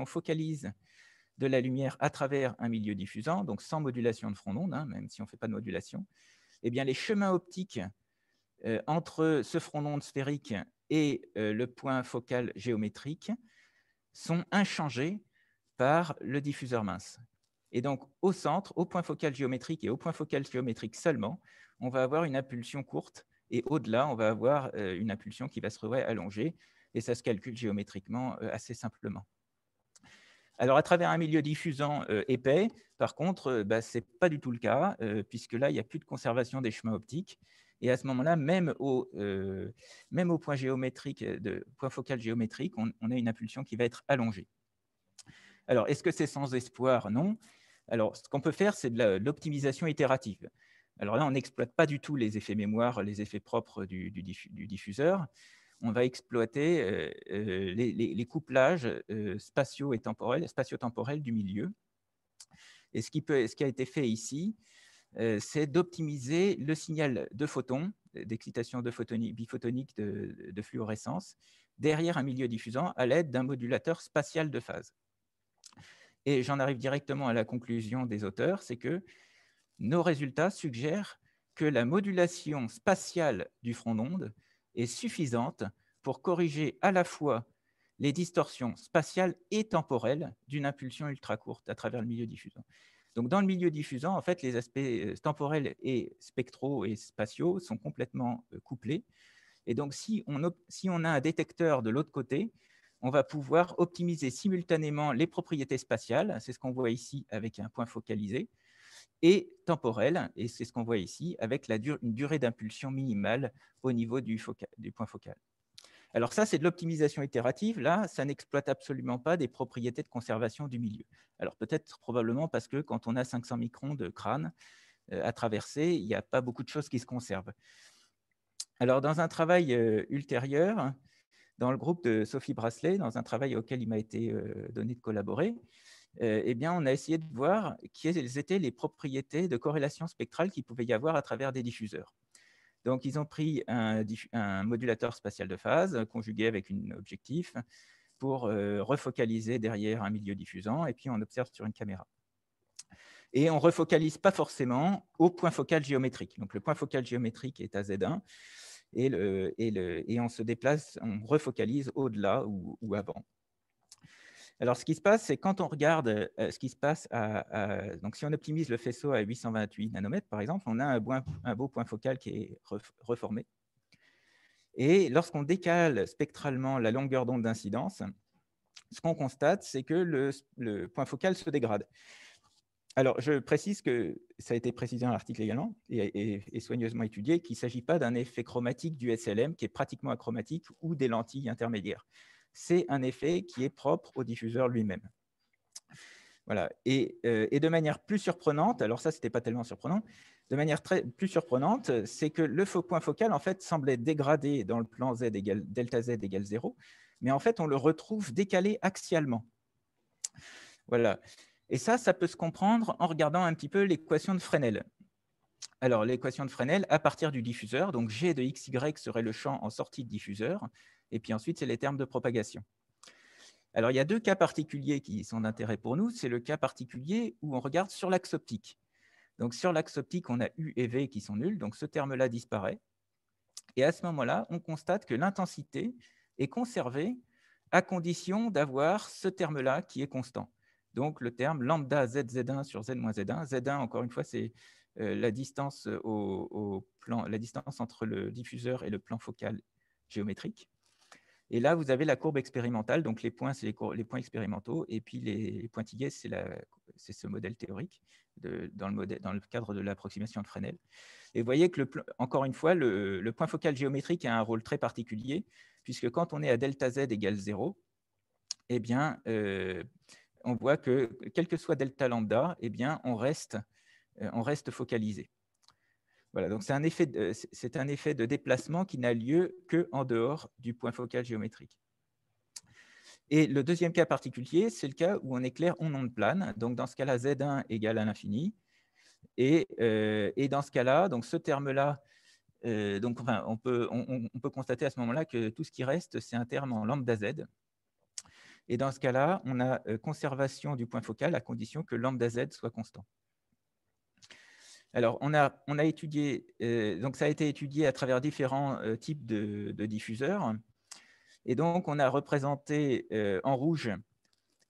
focalise de la lumière à travers un milieu diffusant, donc sans modulation de front d'onde, même si on ne fait pas de modulation, eh bien, les chemins optiques entre ce front d'onde sphérique et le point focal géométrique sont inchangés par le diffuseur mince. Et donc, au centre, au point focal géométrique et au point focal géométrique seulement, on va avoir une impulsion courte, et au-delà, on va avoir une impulsion qui va se retrouver allongée, et ça se calcule géométriquement assez simplement. Alors, à travers un milieu diffusant épais, par contre, ce n'est pas du tout le cas, puisque là, il n'y a plus de conservation des chemins optiques. Et à ce moment-là, même au point géométrique, point focal géométrique, on a une impulsion qui va être allongée. Alors, est-ce que c'est sans espoir? Non. Alors, ce qu'on peut faire, c'est de l'optimisation itérative. Alors là, on n'exploite pas du tout les effets mémoire, les effets propres du diffuseur. On va exploiter les couplages spatio-temporels du milieu. Et ce qui a été fait ici, c'est d'optimiser le signal de photons, d'excitation biphotonique de fluorescence, derrière un milieu diffusant à l'aide d'un modulateur spatial de phase. Et j'en arrive directement à la conclusion des auteurs, c'est que nos résultats suggèrent que la modulation spatiale du front d'onde est suffisante pour corriger à la fois les distorsions spatiales et temporelles d'une impulsion ultra courte à travers le milieu diffusant. Donc, dans le milieu diffusant, en fait, les aspects temporels et spectraux et spatiaux sont complètement couplés. Et donc, si on a un détecteur de l'autre côté, on va pouvoir optimiser simultanément les propriétés spatiales, c'est ce qu'on voit ici avec un point focalisé, et temporel, et c'est ce qu'on voit ici avec une durée d'impulsion minimale au niveau du point focal. Alors ça, c'est de l'optimisation itérative. Là, ça n'exploite absolument pas des propriétés de conservation du milieu. Alors peut-être probablement parce que quand on a 500 microns de crâne à traverser, il n'y a pas beaucoup de choses qui se conservent. Alors dans un travail ultérieur, dans le groupe de Sophie Bracelet, dans un travail auquel il m'a été donné de collaborer, eh bien, on a essayé de voir quelles étaient les propriétés de corrélation spectrale qu'il pouvait y avoir à travers des diffuseurs. Donc, ils ont pris un modulateur spatial de phase conjugué avec un objectif pour refocaliser derrière un milieu diffusant, et puis on observe sur une caméra. Et on ne refocalise pas forcément au point focal géométrique. Donc, le point focal géométrique est à Z1, et on se déplace, on refocalise au-delà ou avant. Alors, ce qui se passe, c'est quand on regarde ce qui se passe donc, si on optimise le faisceau à 828 nanomètres, par exemple, on a un beau point focal qui est reformé. Et lorsqu'on décale spectralement la longueur d'onde d'incidence, ce qu'on constate, c'est que le point focal se dégrade. Alors, je précise que ça a été précisé dans l'article également et soigneusement étudié qu'il ne s'agit pas d'un effet chromatique du SLM qui est pratiquement achromatique ou des lentilles intermédiaires. C'est un effet qui est propre au diffuseur lui-même. Voilà. Et de manière plus surprenante, alors ça, ce n'était pas tellement surprenant, de manière plus surprenante, c'est que le point focal, en fait, semblait dégradé dans le plan Z égale, delta Z égale 0, mais en fait, on le retrouve décalé axialement. Voilà. Et ça peut se comprendre en regardant un petit peu l'équation de Fresnel. Alors, l'équation de Fresnel, à partir du diffuseur, donc G de XY serait le champ en sortie de diffuseur, et puis ensuite, c'est les termes de propagation. Alors, il y a deux cas particuliers qui sont d'intérêt pour nous. C'est le cas particulier où on regarde sur l'axe optique. Donc, sur l'axe optique, on a U et V qui sont nuls, donc ce terme-là disparaît. Et à ce moment-là, on constate que l'intensité est conservée à condition d'avoir ce terme-là qui est constant. Donc, le terme lambda ZZ1 sur Z moins Z1. Z1, encore une fois, c'est la distance la distance entre le diffuseur et le plan focal géométrique. Et là, vous avez la courbe expérimentale. Donc, les points, c'est les points expérimentaux. Et puis, les pointillés, c'est ce modèle théorique dans le cadre de l'approximation de Fresnel. Et vous voyez que, encore une fois, le point focal géométrique a un rôle très particulier, puisque quand on est à delta Z égale 0, eh bien, on voit que, quel que soit delta lambda, eh bien, on reste focalisé. Voilà, donc c'est un effet de déplacement qui n'a lieu qu'en dehors du point focal géométrique. Et le deuxième cas particulier, c'est le cas où on éclaire en onde plane. Donc, dans ce cas-là, Z1 égale à l'infini. Et dans ce cas-là, donc ce terme-là, donc, enfin, on peut constater à ce moment-là que tout ce qui reste, c'est un terme en lambda Z. Et dans ce cas-là, on a conservation du point focal à condition que lambda Z soit constant. Alors, on a étudié, donc ça a été étudié à travers différents types de diffuseurs. Et donc, on a représenté en rouge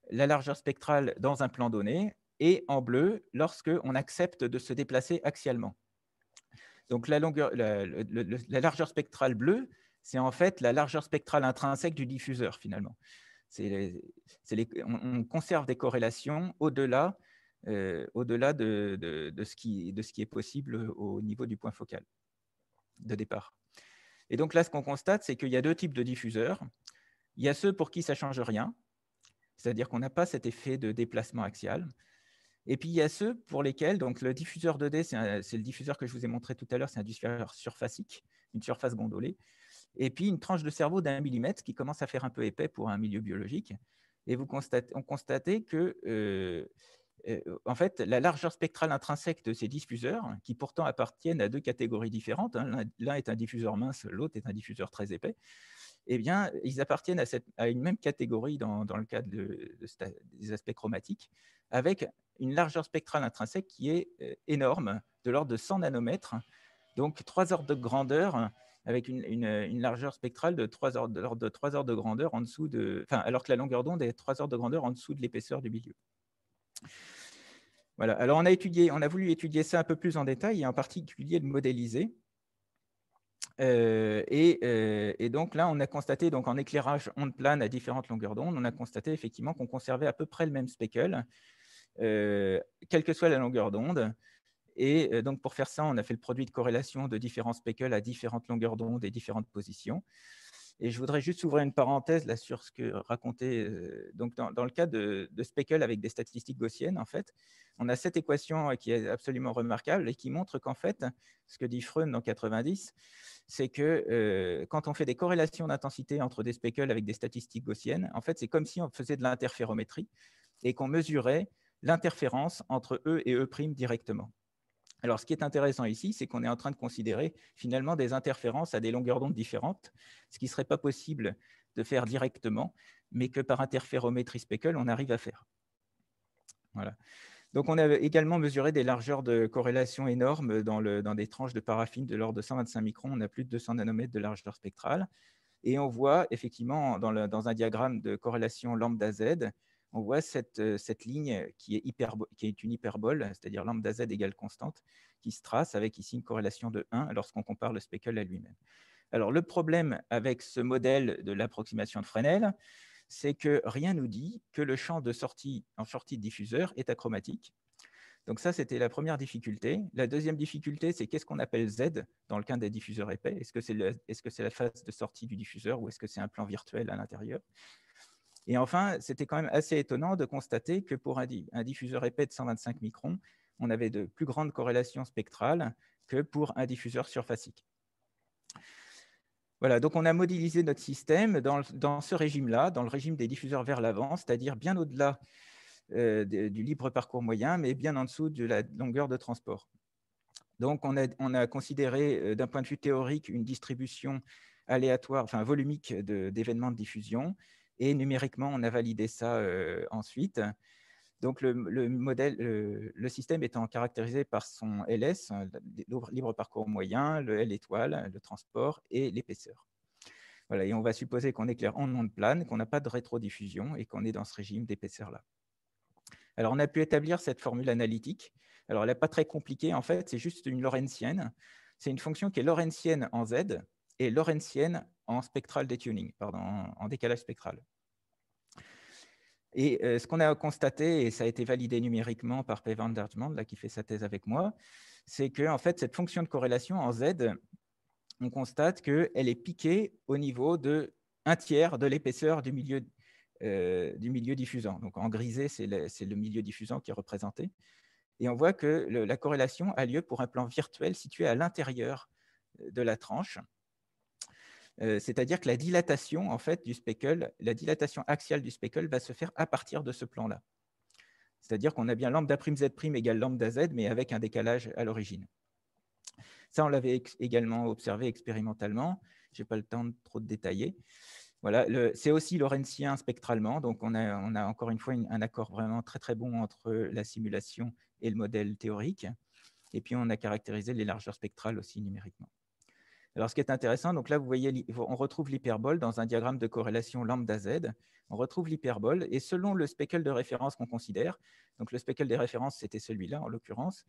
la largeur spectrale dans un plan donné et en bleu lorsqu'on accepte de se déplacer axialement. Donc, la largeur spectrale bleue, c'est en fait la largeur spectrale intrinsèque du diffuseur, finalement. On conserve des corrélations au-delà de ce qui est possible au niveau du point focal de départ. Et donc là, ce qu'on constate, c'est qu'il y a deux types de diffuseurs. Il y a ceux pour qui ça ne change rien, c'est-à-dire qu'on n'a pas cet effet de déplacement axial. Et puis, il y a ceux pour lesquels, donc le diffuseur 2D, c'est le diffuseur que je vous ai montré tout à l'heure, c'est un diffuseur surfacique, une surface gondolée, et puis une tranche de cerveau d'1 millimètre qui commence à faire un peu épais pour un milieu biologique. Et on constatait que, en fait, la largeur spectrale intrinsèque de ces diffuseurs, qui pourtant appartiennent à deux catégories différentes, hein, l'un est un diffuseur mince, l'autre est un diffuseur très épais, eh bien, ils appartiennent à une même catégorie dans le cadre des aspects chromatiques, avec une largeur spectrale intrinsèque qui est énorme, de l'ordre de 100 nanomètres, donc 3 ordres de grandeur, avec une largeur spectrale de l'ordre de 3 ordres de grandeur en dessous alors que la longueur d'onde est 3 ordres de grandeur en dessous de l'épaisseur du milieu. Voilà. Alors, on a voulu étudier ça un peu plus en détail et en particulier le modéliser. Et donc là, on a constaté, donc en éclairage onde plane à différentes longueurs d'onde, on a constaté effectivement qu'on conservait à peu près le même speckle, quelle que soit la longueur d'onde. Et donc pour faire ça, on a fait le produit de corrélation de différents speckles à différentes longueurs d'onde et différentes positions. Et je voudrais juste ouvrir une parenthèse là sur ce que racontait. Donc dans le cas de speckles avec des statistiques gaussiennes, en fait, on a cette équation qui est absolument remarquable et qui montre qu'en fait, ce que dit Freund dans 90, c'est que quand on fait des corrélations d'intensité entre des speckles avec des statistiques gaussiennes, en fait, c'est comme si on faisait de l'interférométrie et qu'on mesurait l'interférence entre E et E' directement. Alors, ce qui est intéressant ici, c'est qu'on est en train de considérer finalement des interférences à des longueurs d'onde différentes, ce qui ne serait pas possible de faire directement, mais que par interférométrie speckle, on arrive à faire. Voilà. Donc, on a également mesuré des largeurs de corrélation énormes dans des tranches de paraffine de l'ordre de 125 microns. On a plus de 200 nanomètres de largeur spectrale. Et on voit effectivement dans un diagramme de corrélation lambda Z, on voit cette ligne qui est une hyperbole, c'est-à-dire lambda Z égale constante, qui se trace avec ici une corrélation de 1 lorsqu'on compare le speckle à lui-même. Alors, le problème avec ce modèle de l'approximation de Fresnel, c'est que rien ne nous dit que le champ de sortie en sortie de diffuseur est achromatique. Donc ça, c'était la première difficulté. La deuxième difficulté, c'est qu'est-ce qu'on appelle Z dans le cas des diffuseurs épais? Est-ce que c'est la phase de sortie du diffuseur ou est-ce que c'est un plan virtuel à l'intérieur? Et enfin, c'était quand même assez étonnant de constater que pour un diffuseur épais de 125 microns, on avait de plus grandes corrélations spectrales que pour un diffuseur surfacique. Voilà, donc on a modélisé notre système dans ce régime-là, dans le régime des diffuseurs vers l'avant, c'est-à-dire bien au-delà du libre parcours moyen, mais bien en dessous de la longueur de transport. Donc on a considéré d'un point de vue théorique une distribution aléatoire, enfin volumique d'événements de diffusion, et numériquement on a validé ça ensuite. Donc le système étant caractérisé par son LS, libre parcours moyen, le L étoile, le transport et l'épaisseur. Voilà, et on va supposer qu'on éclaire en onde plane, qu'on n'a pas de rétrodiffusion et qu'on est dans ce régime d'épaisseur-là. Alors, on a pu établir cette formule analytique. Alors, elle n'est pas très compliquée, en fait, c'est juste une lorentzienne. C'est une fonction qui est lorentzienne en Z et lorentzienne en spectral detuning, pardon, en décalage spectral. Et ce qu'on a constaté, et ça a été validé numériquement par P. van der Demand, là, qui fait sa thèse avec moi, c'est que en fait, cette fonction de corrélation en Z, on constate qu'elle est piquée au niveau de 1/3 de l'épaisseur du milieu diffusant. Donc en grisé, c'est le milieu diffusant qui est représenté. Et on voit que la corrélation a lieu pour un plan virtuel situé à l'intérieur de la tranche. C'est-à-dire que la dilatation en fait, du speckle, la dilatation axiale du speckle va se faire à partir de ce plan-là. C'est-à-dire qu'on a bien lambda prime Z prime égale lambda Z, mais avec un décalage à l'origine. Ça, on l'avait également observé expérimentalement. Je n'ai pas le temps de trop de détailler. Voilà, c'est aussi lorenzien spectralement, donc on a encore une fois un accord vraiment très très bon entre la simulation et le modèle théorique. Et puis on a caractérisé les largeurs spectrales aussi numériquement. Alors ce qui est intéressant, donc là vous voyez, on retrouve l'hyperbole dans un diagramme de corrélation lambda Z. On retrouve l'hyperbole et selon le speckle de référence qu'on considère, donc le speckle de référence c'était celui-là en l'occurrence,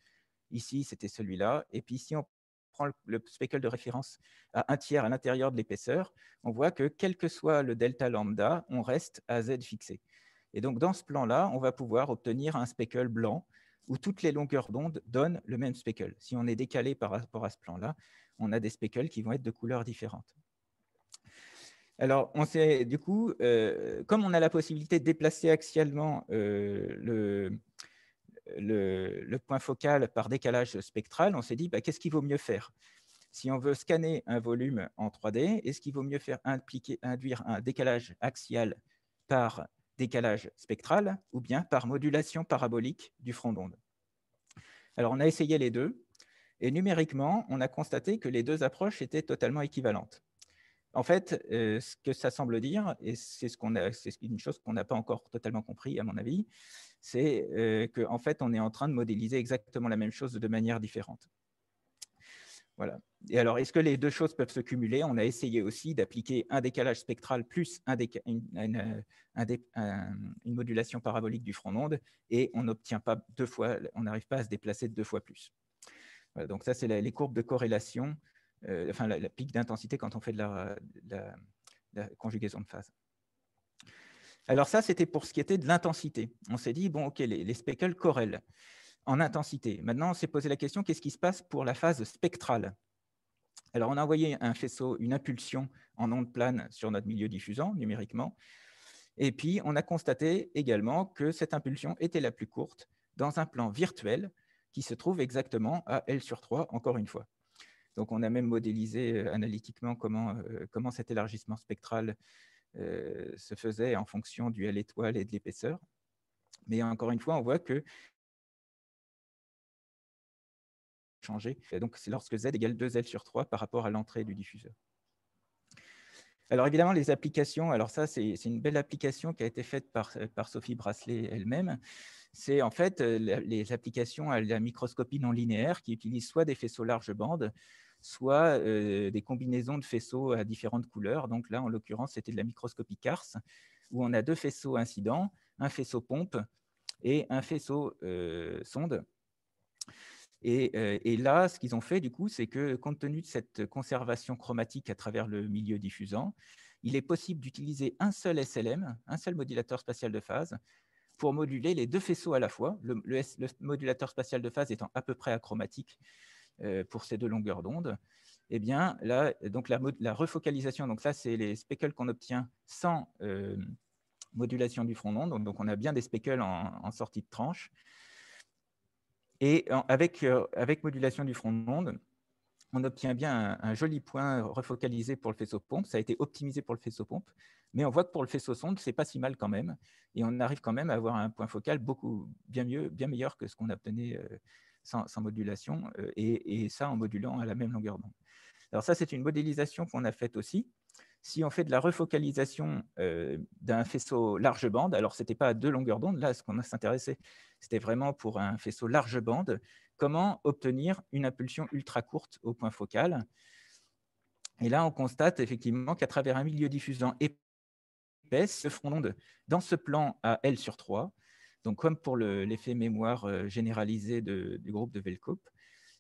ici c'était celui-là, et puis ici on prend le speckle de référence à 1/3 à l'intérieur de l'épaisseur, on voit que quel que soit le delta lambda, on reste à Z fixé. Et donc dans ce plan-là, on va pouvoir obtenir un speckle blanc où toutes les longueurs d'onde donnent le même speckle. Si on est décalé par rapport à ce plan-là, on a des speckles qui vont être de couleurs différentes. Alors, on sait du coup, comme on a la possibilité de déplacer axialement le point focal par décalage spectral, on s'est dit, qu'est-ce qu'il vaut mieux faire? Si on veut scanner un volume en 3D, est-ce qu'il vaut mieux faire induire un décalage axial par décalage spectral ou bien par modulation parabolique du front d'onde? Alors, on a essayé les deux. Et numériquement, on a constaté que les deux approches étaient totalement équivalentes. En fait, ce que ça semble dire, et c'est une chose qu'on n'a pas encore totalement compris à mon avis, c'est qu'en fait, on est en train de modéliser exactement la même chose de manière différente. Voilà. Et alors, est-ce que les deux choses peuvent se cumuler? On a essayé aussi d'appliquer un décalage spectral plus une modulation parabolique du front d'onde, et on n'obtient pas deux fois, on n'arrive pas à se déplacer deux fois plus. Voilà, donc ça, c'est les courbes de corrélation, enfin la pic d'intensité quand on fait de la conjugaison de phase. Alors ça, c'était pour ce qui était de l'intensité. On s'est dit, bon, ok, les speckles corrèlent en intensité. Maintenant, on s'est posé la question, qu'est-ce qui se passe pour la phase spectrale? Alors, on a envoyé un faisceau, une impulsion en onde plane sur notre milieu diffusant, numériquement. Et puis, on a constaté également que cette impulsion était la plus courte dans un plan virtuel qui se trouve exactement à L sur 3, encore une fois. Donc, on a même modélisé analytiquement comment cet élargissement spectral se faisait en fonction du L étoile et de l'épaisseur. Mais encore une fois, on voit que changer. Et donc, c'est lorsque Z égale 2L sur 3 par rapport à l'entrée du diffuseur. Alors évidemment, les applications, alors ça, c'est une belle application qui a été faite par Sophie Bracelet elle-même. C'est en fait les applications à la microscopie non linéaire qui utilisent soit des faisceaux large bande, soit des combinaisons de faisceaux à différentes couleurs. Donc là, en l'occurrence, c'était de la microscopie Kars, où on a deux faisceaux incidents, un faisceau pompe et un faisceau sonde. Et là, ce qu'ils ont fait, du coup, c'est que, compte tenu de cette conservation chromatique à travers le milieu diffusant, il est possible d'utiliser un seul SLM, un seul modulateur spatial de phase, pour moduler les deux faisceaux à la fois, le modulateur spatial de phase étant à peu près achromatique pour ces deux longueurs d'onde. Eh bien, là, donc la refocalisation, donc là, c'est les speckles qu'on obtient sans modulation du front d'onde. Donc, on a bien des speckles en sortie de tranche. Et avec modulation du front d'onde, on obtient bien un joli point refocalisé pour le faisceau pompe. Ça a été optimisé pour le faisceau pompe, mais on voit que pour le faisceau sonde, c'est pas si mal quand même. Et on arrive quand même à avoir un point focal bien meilleur que ce qu'on obtenait sans modulation, et ça en modulant à la même longueur d'onde. Alors ça, c'est une modélisation qu'on a faite aussi. Si on fait de la refocalisation d'un faisceau large bande, alors ce n'était pas à deux longueurs d'onde, là, ce qu'on s'intéressait, c'était vraiment pour un faisceau large bande, comment obtenir une impulsion ultra courte au point focal. Et là, on constate effectivement qu'à travers un milieu diffusant épais, ce front d'onde dans ce plan à L sur 3, donc comme pour l'effet mémoire généralisé du groupe de Velkoop,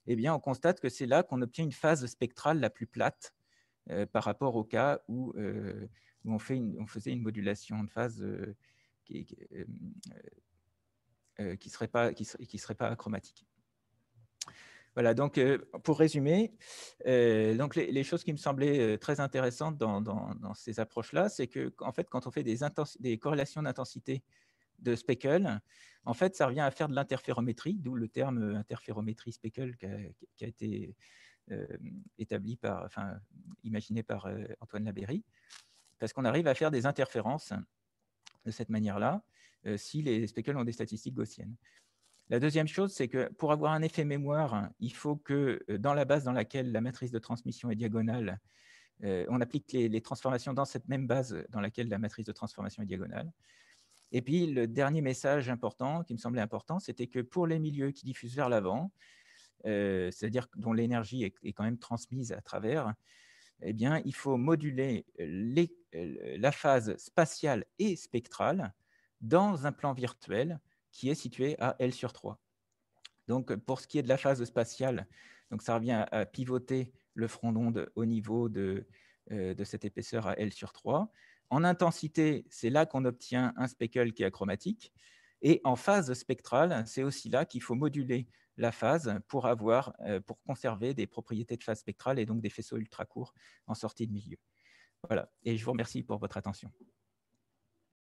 eh bien, on constate que c'est là qu'on obtient une phase spectrale la plus plate par rapport au cas où on faisait une modulation de phase qui ne serait pas achromatique. Voilà, donc pour résumer, donc les choses qui me semblaient très intéressantes dans ces approches-là, c'est qu'en fait, quand on fait des corrélations d'intensité de speckle, en fait, ça revient à faire de l'interférométrie, d'où le terme interférométrie speckle qui a été imaginé par Antoine Labeyrie, parce qu'on arrive à faire des interférences de cette manière-là, si les speckles ont des statistiques gaussiennes. La deuxième chose, c'est que pour avoir un effet mémoire, il faut que dans la base dans laquelle la matrice de transmission est diagonale, on applique les transformations dans cette même base dans laquelle la matrice de transformation est diagonale. Et puis, le dernier message important, qui me semblait important, c'était que pour les milieux qui diffusent vers l'avant, c'est-à-dire dont l'énergie est quand même transmise à travers, eh bien, il faut moduler la phase spatiale et spectrale dans un plan virtuel qui est situé à L sur 3. Donc, pour ce qui est de la phase spatiale, donc ça revient à pivoter le front d'onde au niveau de cette épaisseur à L sur 3. En intensité, c'est là qu'on obtient un speckle qui est achromatique. Et en phase spectrale, c'est aussi là qu'il faut moduler la phase pour conserver des propriétés de phase spectrale et donc des faisceaux ultra courts en sortie de milieu. Voilà, et je vous remercie pour votre attention.